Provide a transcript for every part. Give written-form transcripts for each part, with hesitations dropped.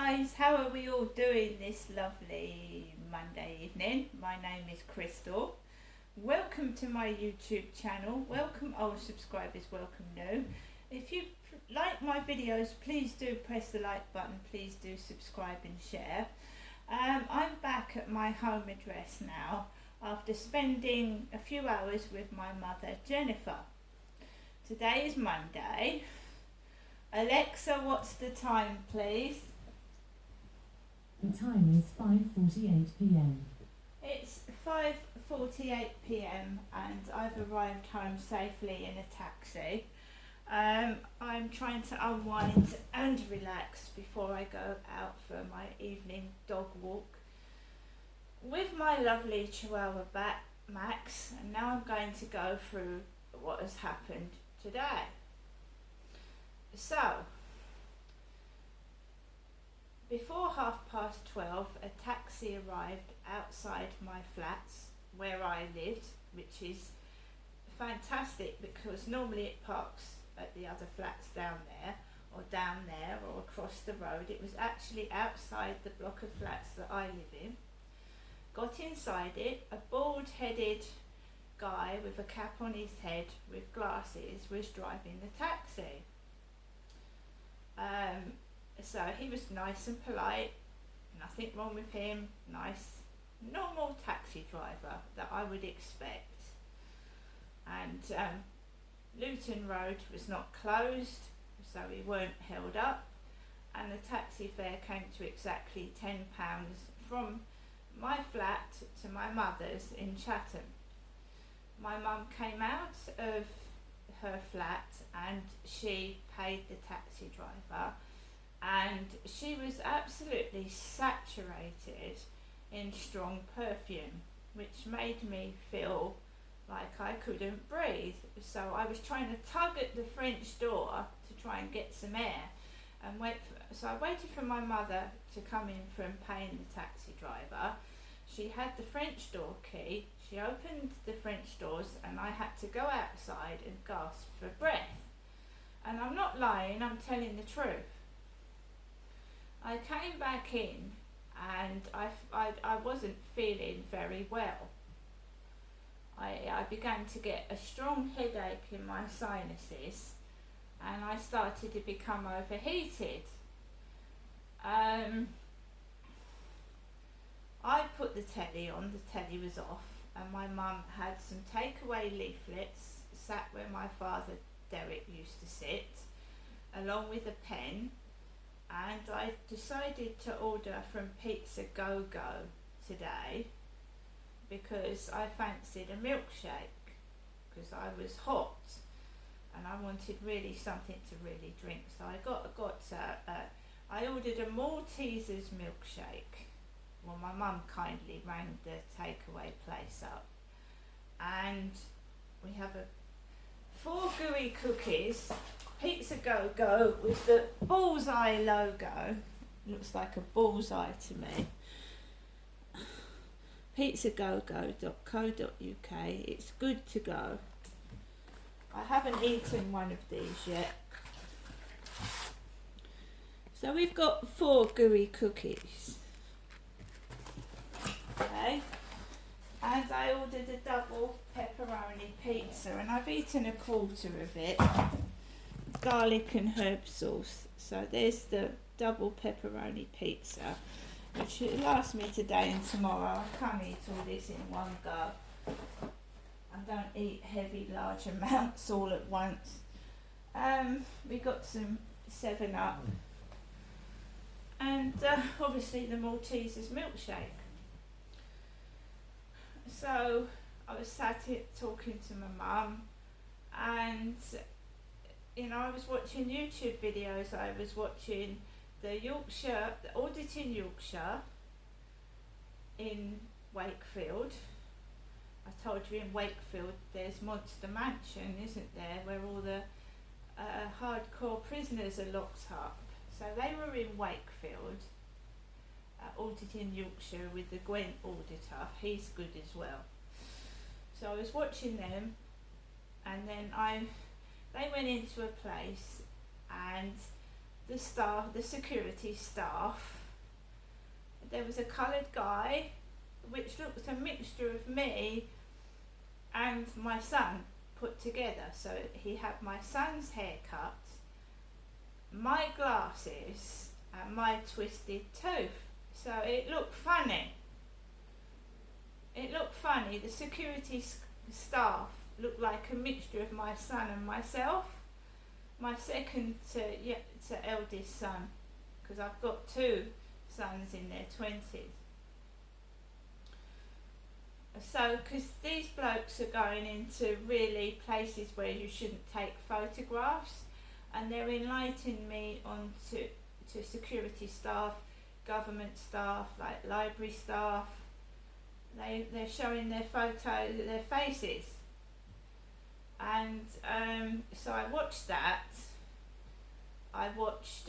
guys, how are we all doing this lovely Monday evening? My name is Crystal. Welcome to my YouTube channel. Welcome old subscribers, welcome new. If you like my videos, please do press the like button, please do subscribe and share. I'm back at my home address now after spending a few hours with my mother Jennifer. Today is Monday. Alexa, what's the time, please? The time is 5:48 p.m. It's 5:48 p.m. and I've arrived home safely in a taxi. I'm trying to unwind and relax before I go out for my evening dog walk with my lovely Chihuahua Max, and now I'm going to go through what has happened today. So, before 12:30, a taxi arrived outside my flats where I lived, which is fantastic because normally it parks at the other flats down there or across the road. It was actually outside the block of flats that I live in. Got inside it, a bald-headed guy with a cap on his head with glasses was driving the taxi. So he was nice and polite, nothing wrong with him, nice, normal taxi driver that I would expect. And Luton Road was not closed, so we weren't held up, and the taxi fare came to exactly £10 from my flat to my mother's in Chatham. My mum came out of her flat and she paid the taxi driver, and she was absolutely saturated in strong perfume, which made me feel like I couldn't breathe. So I was trying to tug at the French door to try and get some air, and so I waited for my mother to come in from paying the taxi driver. She had the French door key. She opened the French doors and I had to go outside and gasp for breath. And I'm not lying, I'm telling the truth. I came back in and I wasn't feeling very well. I began to get a strong headache in my sinuses and I started to become overheated. I put the telly on, the telly was off, and my mum had some takeaway leaflets sat where my father Derek used to sit, along with a pen, and I decided to order from Pizza Go Go today because I fancied a milkshake because I was hot and I wanted really something to really drink. So I ordered a Maltesers milkshake. Well, my mum kindly rang the takeaway place up, and we have 4 gooey cookies, Pizza Go Go with the bullseye logo. Looks like a bullseye to me. pizzagogo.co.uk. It's good to go. I haven't eaten one of these yet. So we've got 4 gooey cookies. Okay. And I ordered a double pepperoni pizza, and I've eaten a quarter of it. Garlic and herb sauce. So there's the double pepperoni pizza, which will last me today and tomorrow. I can't eat all this in one go. I don't eat heavy, large amounts all at once. We got some 7-Up, and obviously the Maltesers milkshake. So I was sat here talking to my mum, and I was watching YouTube videos. I was watching the Auditing Yorkshire in Wakefield. I told you in Wakefield there's Monster Mansion, isn't there, where all the hardcore prisoners are locked up. So they were in Wakefield, Auditing Yorkshire with the Gwent auditor. He's good as well. So I was watching them, and then they went into a place, and the security staff, there was a coloured guy which looked a mixture of me and my son put together. So he had my son's haircut, my glasses and my twisted tooth. So it looked funny. The security staff looked like a mixture of my son and myself. My second to eldest son, because I've got two sons in their 20s. So, because these blokes are going into really places where you shouldn't take photographs, and they're enlightening me on to security staff, government staff, like library staff. They're showing their photos, their faces. And so I watched that. I watched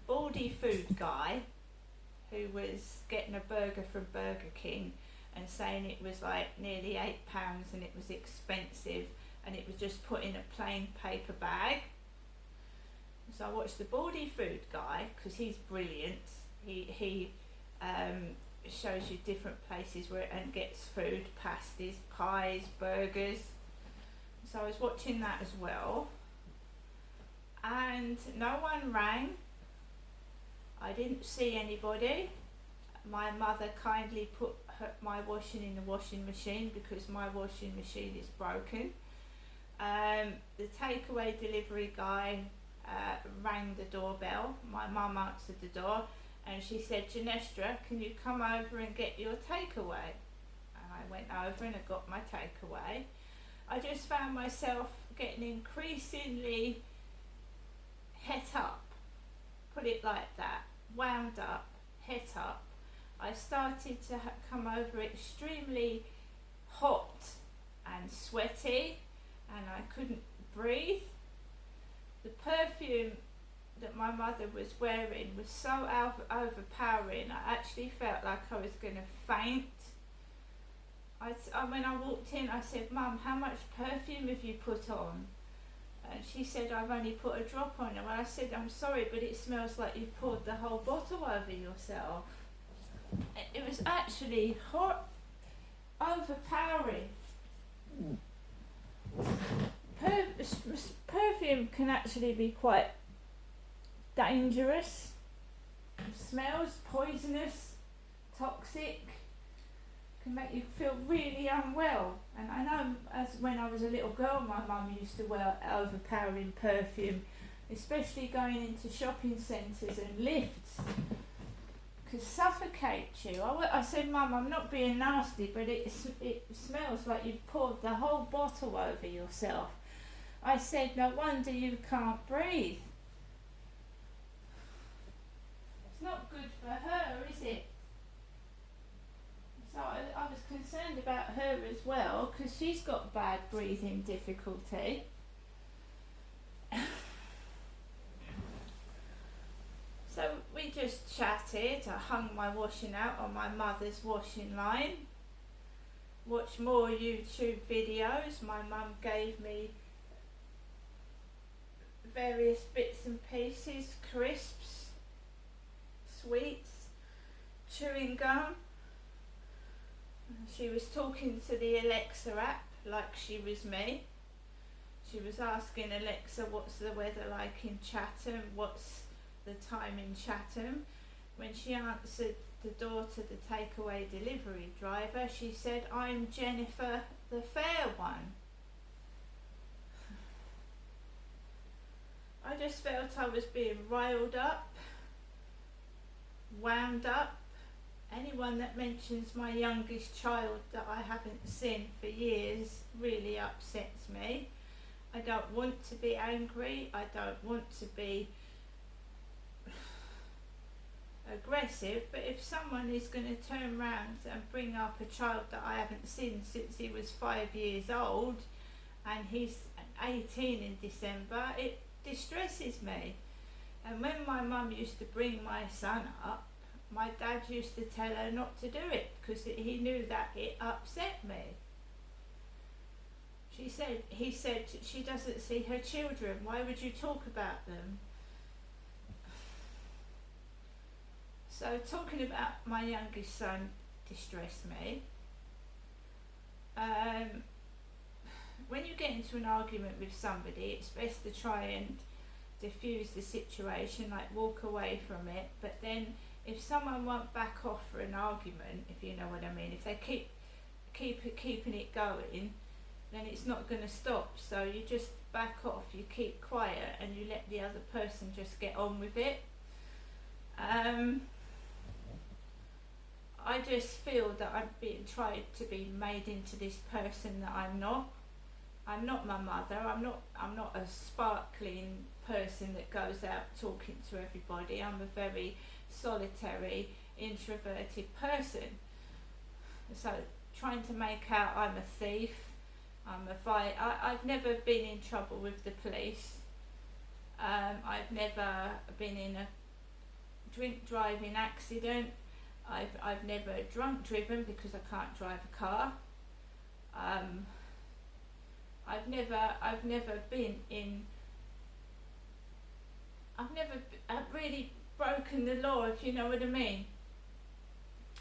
Baldy Food Guy, who was getting a burger from Burger King and saying it was like nearly £8 and it was expensive and it was just put in a plain paper bag. So I watched the Baldy Food Guy because he's brilliant. He shows you different places where and gets food, pasties, pies, burgers. So I was watching that as well, and no one rang. I didn't see anybody. My mother kindly put my washing in the washing machine because my washing machine is broken. The takeaway delivery guy rang the doorbell. My mum answered the door and she said, "Janestra, can you come over and get your takeaway?" And I went over and I got my takeaway. I just found myself getting increasingly het up, put it like that, wound up, het up. I started to come over extremely hot and sweaty, and I couldn't breathe. The perfume that my mother was wearing was so overpowering, I actually felt like I was going to faint. When I walked in, I said, "Mum, how much perfume have you put on?" And she said, "I've only put a drop on." And I said, "I'm sorry, but it smells like you've poured the whole bottle over yourself." It was actually hot, overpowering. Perfume can actually be quite dangerous. It smells poisonous, toxic, can make you feel really unwell. And I know as when I was a little girl, my mum used to wear overpowering perfume, especially going into shopping centres and lifts. Could suffocate you. I said, "Mum, I'm not being nasty, but it smells like you've poured the whole bottle over yourself." I said, "No wonder you can't breathe." It's not good for her, is it? So I was concerned about her as well because she's got bad breathing difficulty. So we just chatted. I hung my washing out on my mother's washing line. Watched more YouTube videos. My mum gave me various bits and pieces, crisps, sweets, chewing gum. She was talking to the Alexa app like she was me. She was asking Alexa, "What's the weather like in Chatham? What's the time in Chatham?" When she answered the door to the takeaway delivery driver, she said, "I'm Jennifer, the fair one." I just felt I was being riled up, wound up. Anyone that mentions my youngest child that I haven't seen for years really upsets me. I don't want to be angry. I don't want to be aggressive, but if someone is going to turn around and bring up a child that I haven't seen since he was 5 years old and he's 18 in December, it distresses me. And when my mum used to bring my son up, my dad used to tell her not to do it because he knew that it upset me. He said she doesn't see her children. Why would you talk about them? So talking about my youngest son distressed me. When you get into an argument with somebody, it's best to try and diffuse the situation, like walk away from it. But then if someone won't back off for an argument, if you know what I mean, if they keeping it going, then it's not going to stop. So you just back off, you keep quiet, and you let the other person just get on with it. I just feel that I'm being tried to be made into this person that I'm not. I'm not my mother. I'm not a sparkling person that goes out talking to everybody. I'm a very solitary, introverted person. So trying to make out I'm a thief, I've never been in trouble with the police. I've never been in a drink driving accident. I've never drunk driven because I can't drive a car. I've never really broken the law, if you know what I mean.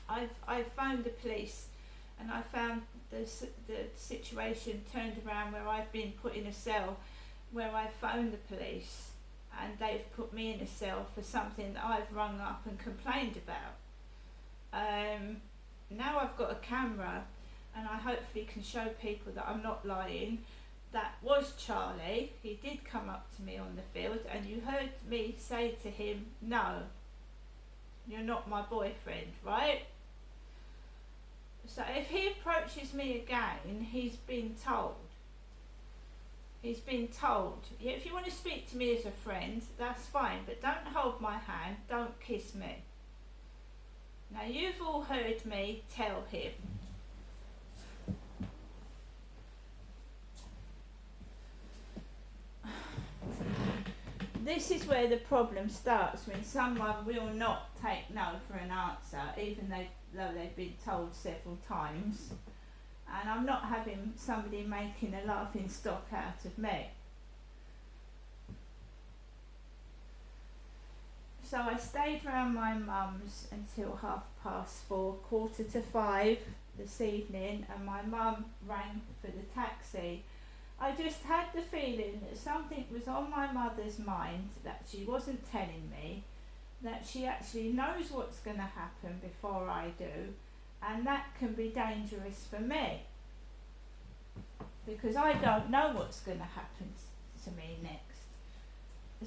I've phoned the police, and I found the situation turned around where I've been put in a cell, where I phoned the police, and they've put me in a cell for something that I've rung up and complained about. Now I've got a camera, and I hopefully can show people that I'm not lying. That was Charlie. He did come up to me on the field, and you heard me say to him, "No, you're not my boyfriend," right? So if he approaches me again, he's been told. He's been told, yeah, if you want to speak to me as a friend, that's fine, but don't hold my hand, don't kiss me. Now you've all heard me tell him. This is where the problem starts, when someone will not take no for an answer, even though they've been told several times. And I'm not having somebody making a laughing stock out of me. So I stayed round my mum's until 4:30, 4:45 this evening, and my mum rang for the taxi. I just had the feeling that something was on my mother's mind that she wasn't telling me, that she actually knows what's going to happen before I do, and that can be dangerous for me, because I don't know what's going to happen to me next.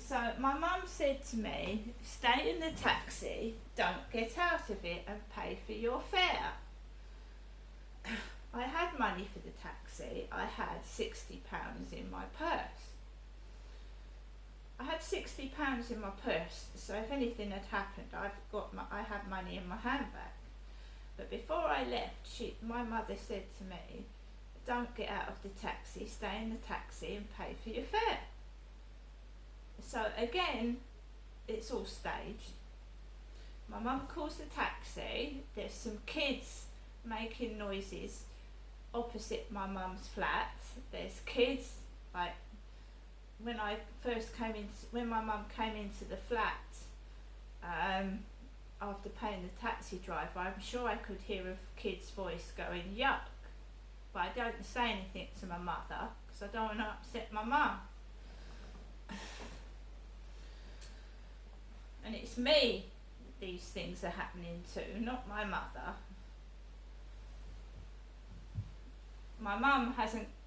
So my mum said to me, "Stay in the taxi, don't get out of it, and pay for your fare." I had money for the taxi. I had £60 in my purse. I had £60 in my purse, so if anything had happened, I had money in my handbag. But before I left, my mother said to me, "Don't get out of the taxi, stay in the taxi and pay for your fare." So again, it's all staged. My mum calls the taxi. There's some kids making noises opposite my mum's flat. There's kids, like when my mum came into the flat, after paying the taxi driver, I'm sure I could hear a kid's voice going, "Yuck," but I don't say anything to my mother because I don't want to upset my mum. And it's me these things are happening to, not my mother. My mum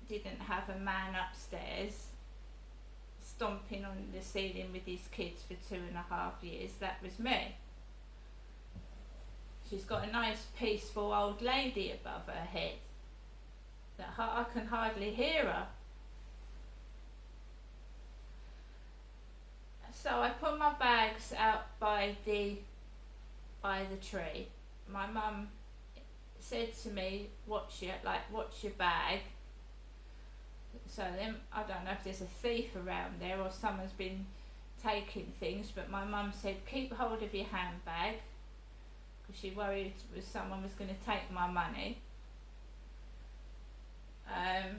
didn't have a man upstairs stomping on the ceiling with his kids for 2.5 years. That was me. She's got a nice peaceful old lady above her head that I can hardly hear her. So I put my bags out by the tree. My mum said to me, watch your bag. So then I don't know if there's a thief around there or someone's been taking things, but my mum said, keep hold of your handbag, because she worried someone was going to take my money. A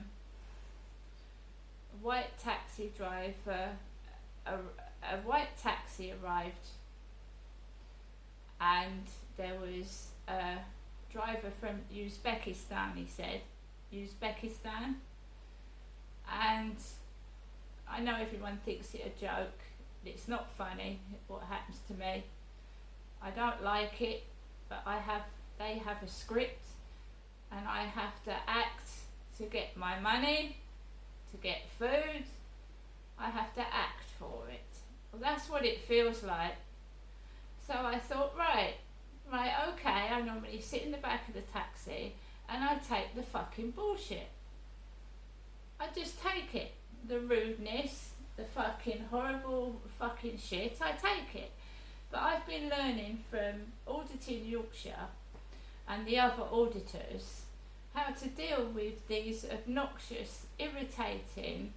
white taxi driver, a white taxi arrived and there was a driver from Uzbekistan, he said. Uzbekistan. And I know everyone thinks it a joke. It's not funny what happens to me. I don't like it, but they have a script, and I have to act to get my money, to get food. I have to act for it. Well, that's what it feels like. So I thought, right, okay, I normally sit in the back of the taxi and I take the fucking bullshit. I just take it. The rudeness, the fucking horrible fucking shit, I take it. But I've been learning from Auditing Yorkshire and the other auditors how to deal with these obnoxious, irritating,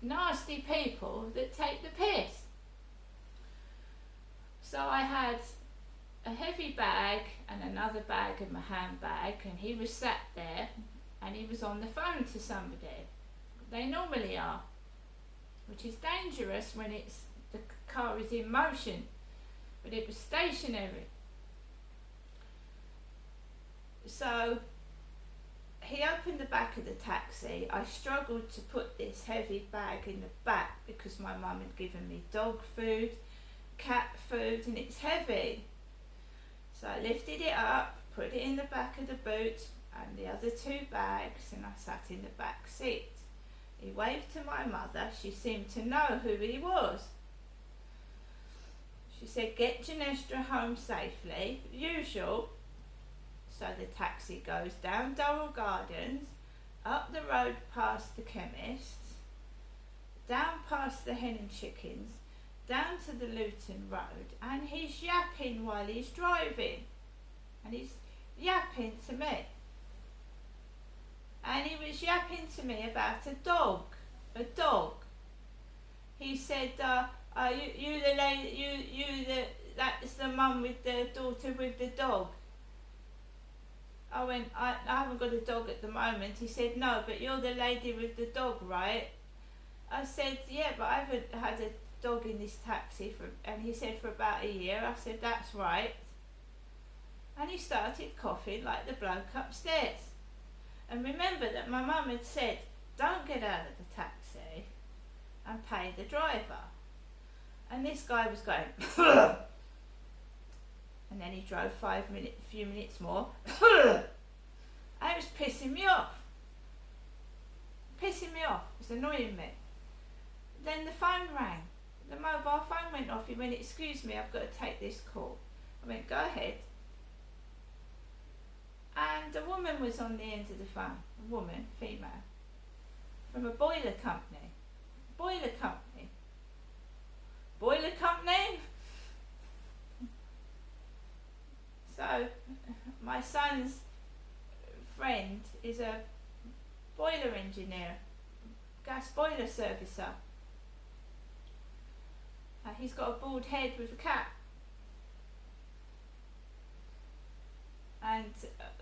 nasty people that take the piss. So I had a heavy bag and another bag in my handbag, and he was sat there and he was on the phone to somebody. They normally are, which is dangerous when the car is in motion, but it was stationary. So he opened the back of the taxi. I struggled to put this heavy bag in the back because my mum had given me dog food, cat food, and it's heavy. So I lifted it up, put it in the back of the boot and the other two bags, and I sat in the back seat. He waved to my mother. She seemed to know who he was. She said, "Get Janestra home safely," usual. So the taxi goes down Durrell Gardens, up the road past the chemists, down past the Hen and Chickens, down to the Luton Road, and he's yapping while he's driving. And he's yapping to me. And he was yapping to me about a dog. He said, you the lady, that's the mum with the daughter with the dog. I went, I haven't got a dog at the moment. He said, no, but you're the lady with the dog, right? I said, yeah, but I haven't had a dog in this taxi and he said for about a year. I said, that's right. And he started coughing like the bloke upstairs. And remember that my mum had said, don't get out of the taxi and pay the driver. And this guy was going, and then he drove a few minutes more. And it was pissing me off. It was annoying me. Then the phone rang. The mobile phone went off. He went, excuse me, I've got to take this call. I went, go ahead. And a woman was on the end of the phone. A woman, female, from a boiler company. Boiler company? So, my son's friend is a boiler engineer, gas boiler servicer. He's got a bald head with a cap. And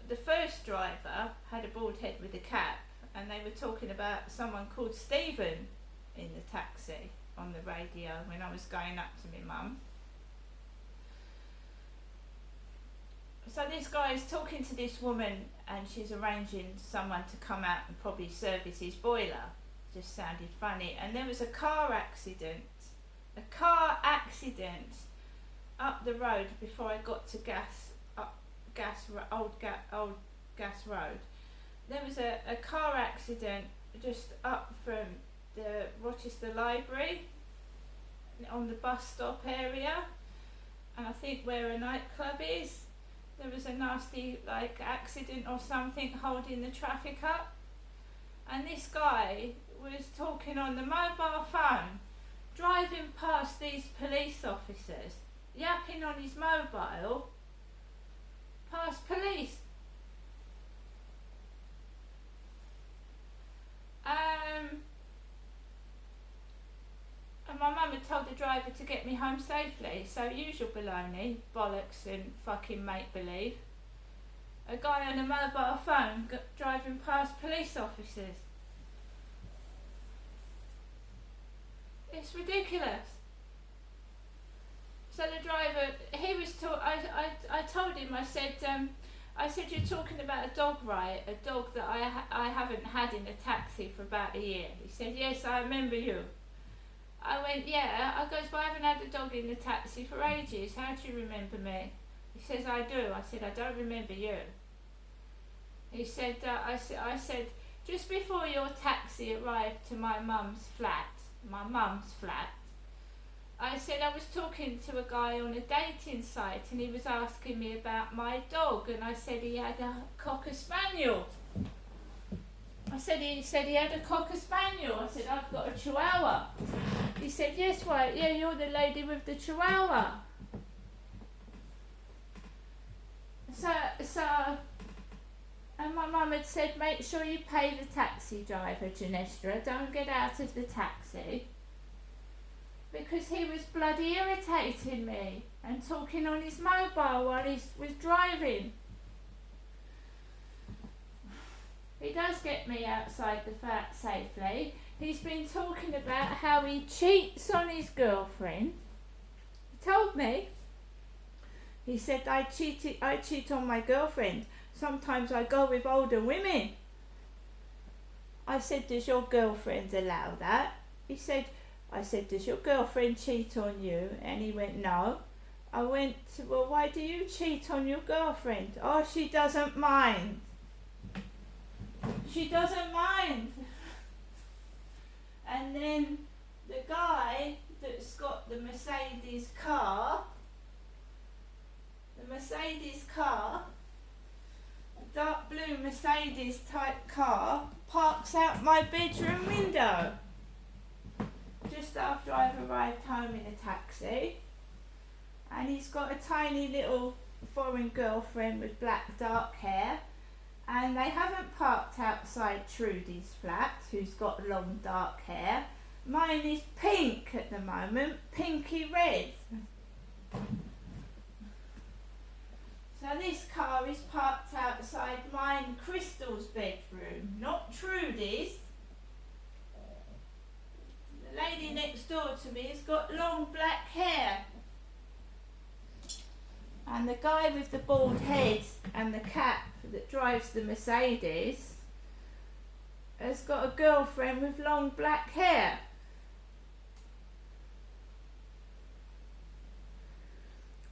the first driver had a bald head with a cap, and they were talking about someone called Stephen in the taxi on the radio when I was going up to my mum. So this guy is talking to this woman, and she's arranging someone to come out and probably service his boiler. Just sounded funny. And there was a car accident up the road before I got to Old Gas Road. There was a car accident just up from the Rochester Library on the bus stop area, and I think where a nightclub is. There was a nasty accident or something holding the traffic up, and this guy was talking on the mobile phone, driving past these police officers, yapping on his mobile past police. And my mum had told the driver to get me home safely, so usual baloney, bollocks and fucking make-believe. A guy on a mobile phone driving past police officers. It's ridiculous. So the driver, he was I told him, I said, you're talking about a dog, right? A dog that I haven't had in a taxi for about a year. He said, yes, I remember you. I went, yeah. I goes, but I haven't had a dog in the taxi for ages. How do you remember me? He says, I do. I said, I don't remember you. He said, I said, just before your taxi arrived to my mum's flat, I said I was talking to a guy on a dating site and he was asking me about my dog, and I said he had a Cocker Spaniel. He said he had a Cocker Spaniel. I said, I've got a Chihuahua. He said, yes, right, yeah, you're the lady with the Chihuahua. So, and my mum had said, make sure you pay the taxi driver, Janestra, don't get out of the taxi. Because he was bloody irritating me and talking on his mobile while he was driving. He does get me outside the flat safely. He's been talking about how he cheats on his girlfriend. He told me. He said, I cheat on my girlfriend. Sometimes I go with older women. I said, does your girlfriend allow that? I said, does your girlfriend cheat on you? And he went, no. I went, well, why do you cheat on your girlfriend? Oh, she doesn't mind. She doesn't mind. And then the guy that's got the Mercedes car, a dark blue Mercedes type car, parks out my bedroom window. Just after I've arrived home in a taxi, and he's got a tiny little foreign girlfriend with black dark hair, and they haven't parked outside Trudy's flat, who's got long dark hair. Mine is pink at the moment, pinky red. So this car is parked outside mine, Crystal's bedroom, not Trudy's. The lady next door to me has got long black hair. And the guy with the bald head and the cap that drives the Mercedes has got a girlfriend with long black hair.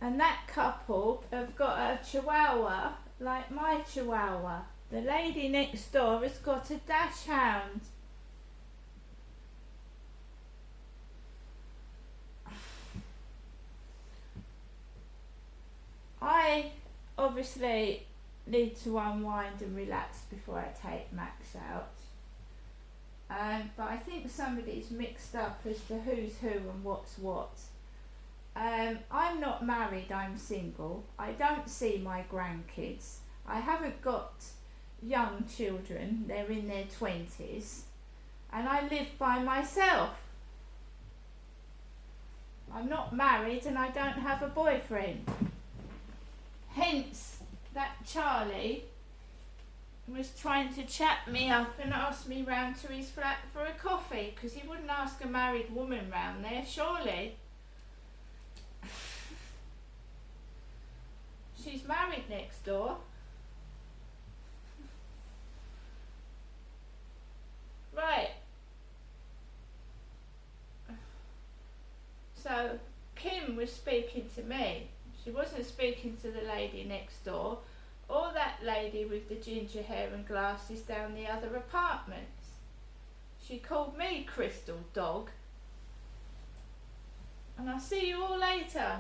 And that couple have got a Chihuahua like my Chihuahua. The lady next door has got a Dachshund. I obviously need to unwind and relax before I take Max out. But I think somebody's mixed up as to who's who and what's what. I'm not married, I'm single. I don't see my grandkids. I haven't got young children, they're in their 20s. And I live by myself. I'm not married and I don't have a boyfriend. Hence, that Charlie was trying to chat me up and ask me round to his flat for a coffee, because he wouldn't ask a married woman round there, surely. She's married next door. Right. So, Kim was speaking to me. She wasn't speaking to the lady next door, or that lady with the ginger hair and glasses down the other apartments. She called me Crystal Dog. And I'll see you all later.